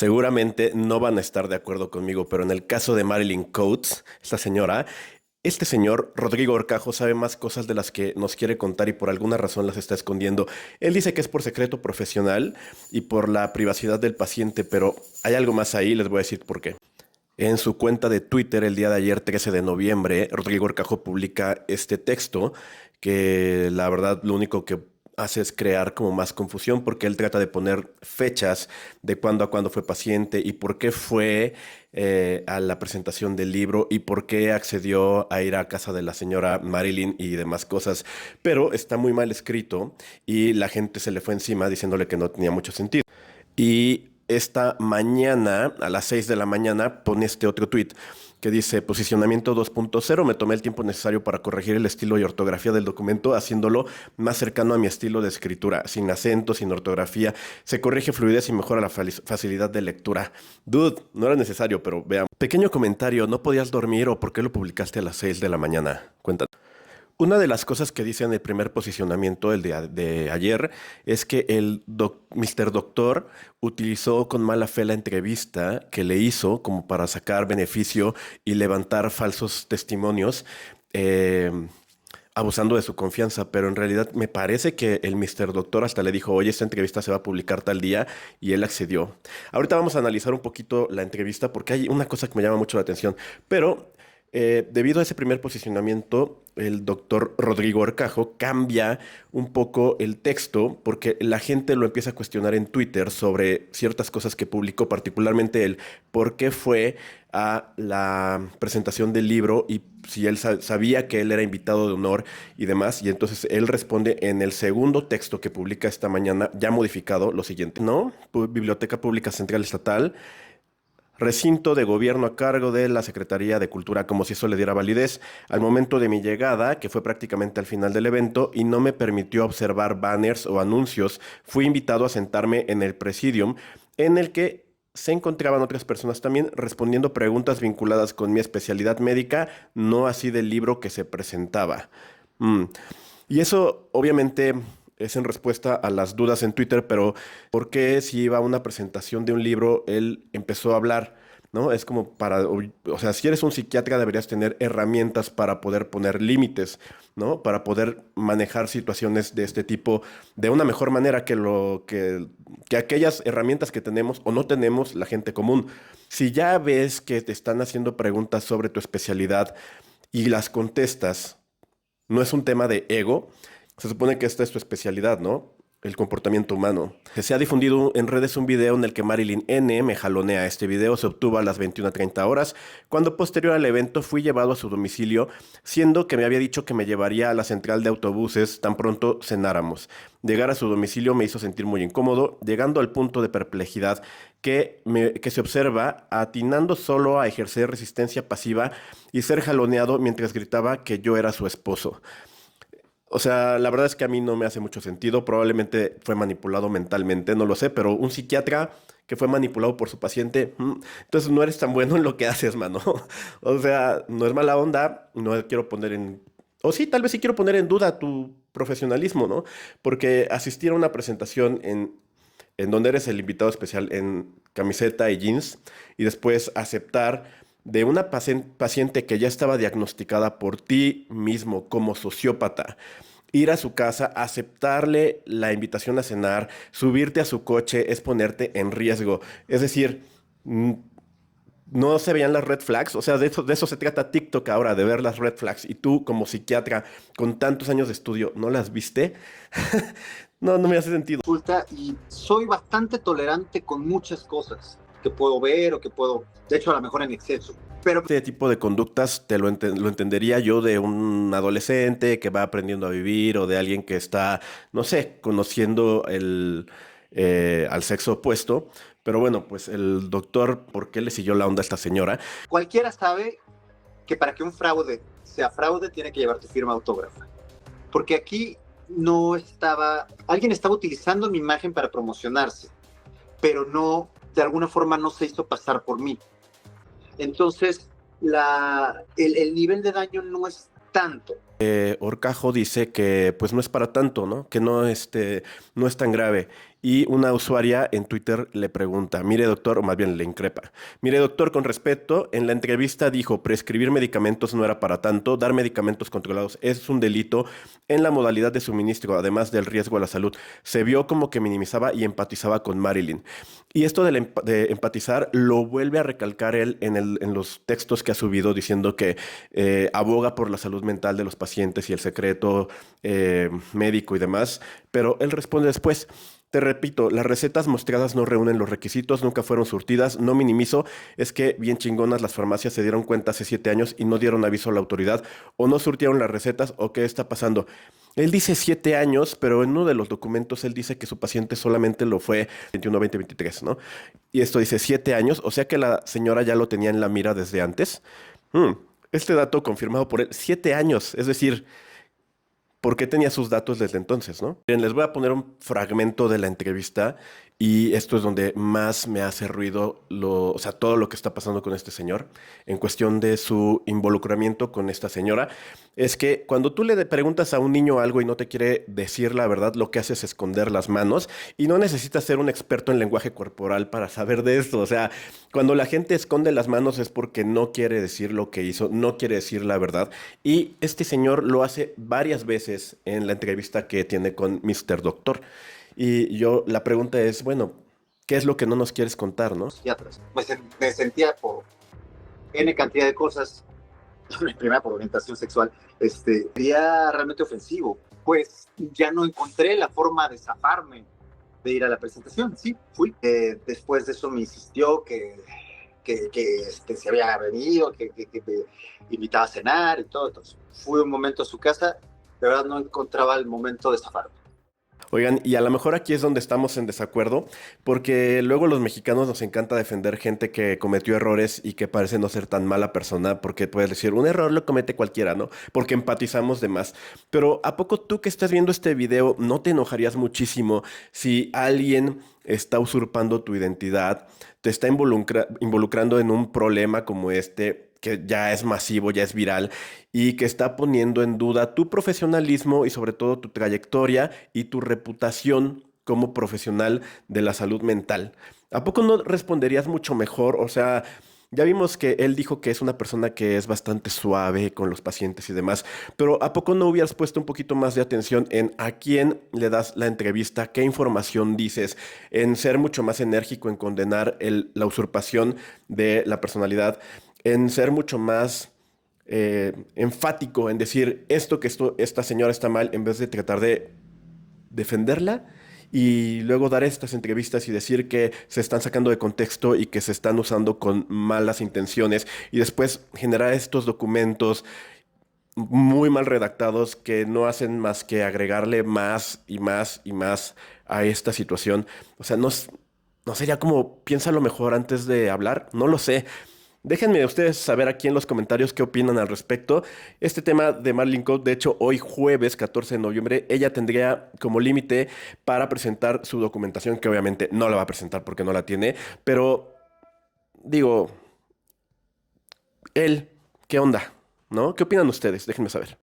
Seguramente no van a estar de acuerdo conmigo, pero en el caso de Marilyn Coates, esta señora, este señor, Rodrigo Horcajo, sabe más cosas de las que nos quiere contar y por alguna razón las está escondiendo. Él dice que es por secreto profesional y por la privacidad del paciente, pero hay algo más ahí, les voy a decir por qué. En su cuenta de Twitter, el día de ayer, 13 de noviembre, Rodrigo Horcajo publica este texto que la verdad lo único que hace es crear como más confusión porque él trata de poner fechas de cuándo a cuándo fue paciente y por qué fue a la presentación del libro y por qué accedió a ir a casa de la señora Marilyn y demás cosas. Pero está muy mal escrito y la gente se le fue encima diciéndole que no tenía mucho sentido. Y esta mañana, a las 6 de la mañana, pone este otro tuit que dice, posicionamiento 2.0, me tomé el tiempo necesario para corregir el estilo y ortografía del documento, haciéndolo más cercano a mi estilo de escritura, sin acento, sin ortografía, se corrige fluidez y mejora la facilidad de lectura. Dude, no era necesario, pero veamos. Pequeño comentario, ¿no podías dormir o por qué lo publicaste a las 6 de la mañana? Cuéntanos. Una de las cosas que dice en el primer posicionamiento, el de ayer, es que el Mr. Doctor utilizó con mala fe la entrevista que le hizo como para sacar beneficio y levantar falsos testimonios, eh, abusando de su confianza. Pero en realidad me parece que el Mr. Doctor hasta le dijo, oye, esta entrevista se va a publicar tal día, y él accedió. Ahorita vamos a analizar un poquito la entrevista porque hay una cosa que me llama mucho la atención, pero... debido a ese primer posicionamiento, el doctor Rodrigo Horcajo cambia un poco el texto porque la gente lo empieza a cuestionar en Twitter sobre ciertas cosas que publicó, particularmente el por qué fue a la presentación del libro y si él sabía que él era invitado de honor y demás. Y entonces él responde en el segundo texto que publica esta mañana, ya modificado, lo siguiente, ¿no? Biblioteca Pública Central Estatal. Recinto de gobierno a cargo de la Secretaría de Cultura, como si eso le diera validez al momento de mi llegada, que fue prácticamente al final del evento, y no me permitió observar banners o anuncios. Fui invitado a sentarme en el presidium, en el que se encontraban otras personas también respondiendo preguntas vinculadas con mi especialidad médica, no así del libro que se presentaba. Mm. Y eso, obviamente, es en respuesta a las dudas en Twitter, pero ¿por qué si iba a una presentación de un libro, él empezó a hablar? ¿No? Es como para, o sea, si eres un psiquiatra deberías tener herramientas para poder poner límites, ¿no? Para poder manejar situaciones de este tipo de una mejor manera que aquellas herramientas que tenemos o no tenemos la gente común. Si ya ves que te están haciendo preguntas sobre tu especialidad y las contestas, no es un tema de ego. Se supone que esta es tu especialidad, ¿no? El comportamiento humano. Se ha difundido en redes un video en el que Marilyn N. me jalonea. Este video se obtuvo a las 21:30 horas, cuando posterior al evento fui llevado a su domicilio, siendo que me había dicho que me llevaría a la central de autobuses tan pronto cenáramos. Llegar a su domicilio me hizo sentir muy incómodo, llegando al punto de perplejidad que se observa atinando solo a ejercer resistencia pasiva y ser jaloneado mientras gritaba que yo era su esposo. O sea, la verdad es que a mí no me hace mucho sentido. Probablemente fue manipulado mentalmente, no lo sé, pero un psiquiatra que fue manipulado por su paciente, entonces no eres tan bueno en lo que haces, mano. O sea, no es mala onda, no quiero poner en... O sí, tal vez sí quiero poner en duda tu profesionalismo, ¿no? Porque asistir a una presentación en donde eres el invitado especial en camiseta y jeans y después aceptar de una paciente que ya estaba diagnosticada por ti mismo como sociópata, ir a su casa, aceptarle la invitación a cenar, subirte a su coche, es ponerte en riesgo. Es decir, no se veían las red flags. O sea, de eso se trata TikTok ahora, de ver las red flags. Y tú, como psiquiatra, con tantos años de estudio, ¿no las viste? No, no me hace sentido. Y soy bastante tolerante con muchas cosas que puedo ver o que puedo, de hecho, a lo mejor en exceso. Pero Este tipo de conductas lo entendería yo de un adolescente que va aprendiendo a vivir o de alguien que está, no sé, conociendo al sexo opuesto. Pero bueno, pues el doctor, ¿por qué le siguió la onda a esta señora? cualquiera sabe que para que un fraude sea fraude tiene que llevar tu firma autógrafa. Porque aquí alguien estaba utilizando mi imagen para promocionarse, pero no, de alguna forma no se hizo pasar por mí. Entonces, el nivel de daño no es tanto. Horcajo dice que pues no es para tanto, ¿no? Que no, no es tan grave. Y una usuaria en Twitter le pregunta, mire doctor, o más bien le increpa, mire doctor, con respeto, en la entrevista dijo, prescribir medicamentos no era para tanto, dar medicamentos controlados es un delito en la modalidad de suministro, además del riesgo a la salud. Se vio como que minimizaba y empatizaba con Marilyn. Y esto de empatizar lo vuelve a recalcar él en los textos que ha subido diciendo que aboga por la salud mental de los pacientes y el secreto médico y demás, pero él responde después. Te repito, las recetas mostradas no reúnen los requisitos, nunca fueron surtidas, no minimizo, es que bien chingonas las farmacias se dieron cuenta hace 7 años y no dieron aviso a la autoridad, o no surtieron las recetas, o qué está pasando. Él dice 7 años, pero en uno de los documentos él dice que su paciente solamente lo fue 21, 20, 23, ¿no? Y esto dice 7 años, o sea que la señora ya lo tenía en la mira desde antes. Hmm, Este dato confirmado por él, 7 años, es decir, ¿por qué tenía sus datos desde entonces, no? Bien, les voy a poner un fragmento de la entrevista y esto es donde más me hace ruido o sea, todo lo que está pasando con este señor en cuestión de su involucramiento con esta señora. Es que cuando tú le preguntas a un niño algo y no te quiere decir la verdad, lo que hace es esconder las manos y no necesitas ser un experto en lenguaje corporal para saber de esto. O sea, cuando la gente esconde las manos es porque no quiere decir lo que hizo, no quiere decir la verdad. Y este señor lo hace varias veces en la entrevista que tiene con Mr. Doctor. Y la pregunta es, bueno, ¿qué es lo que no nos quieres contar, no? Psiquiatras. Pues me sentía por N cantidad de cosas, primera por orientación sexual, sería realmente ofensivo. Pues ya no encontré la forma de zafarme de ir a la presentación. Sí, fui. Después de eso me insistió que se había venido, que me invitaba a cenar y todo. Entonces, fui un momento a su casa, de verdad no encontraba el momento de zafarme. Oigan, y a lo mejor aquí es donde estamos en desacuerdo, porque luego los mexicanos nos encanta defender gente que cometió errores y que parece no ser tan mala persona, porque puedes decir, un error lo comete cualquiera, ¿no? Porque empatizamos de más. Pero ¿a poco tú que estás viendo este video no te enojarías muchísimo si alguien está usurpando tu identidad, te está involucrando en un problema como este, que ya es masivo, ya es viral, y que está poniendo en duda tu profesionalismo y sobre todo tu trayectoria y tu reputación como profesional de la salud mental? ¿A poco no responderías mucho mejor? O sea, ya vimos que él dijo que es una persona que es bastante suave con los pacientes y demás, pero ¿a poco no hubieras puesto un poquito más de atención en a quién le das la entrevista, qué información dices, en ser mucho más enérgico en condenar la usurpación de la personalidad, en ser mucho más enfático en decir esta señora está mal, en vez de tratar de defenderla y luego dar estas entrevistas y decir que se están sacando de contexto y que se están usando con malas intenciones y después generar estos documentos muy mal redactados que no hacen más que agregarle más y más y más a esta situación? O sea, no sería como piénsalo mejor antes de hablar, no lo sé. Déjenme ustedes saber aquí en los comentarios qué opinan al respecto. Este tema de Marlene Code, de hecho, hoy jueves 14 de noviembre, ella tendría como límite para presentar su documentación, que obviamente no la va a presentar porque no la tiene, pero digo, él, ¿qué onda? ¿No? ¿Qué opinan ustedes? Déjenme saber.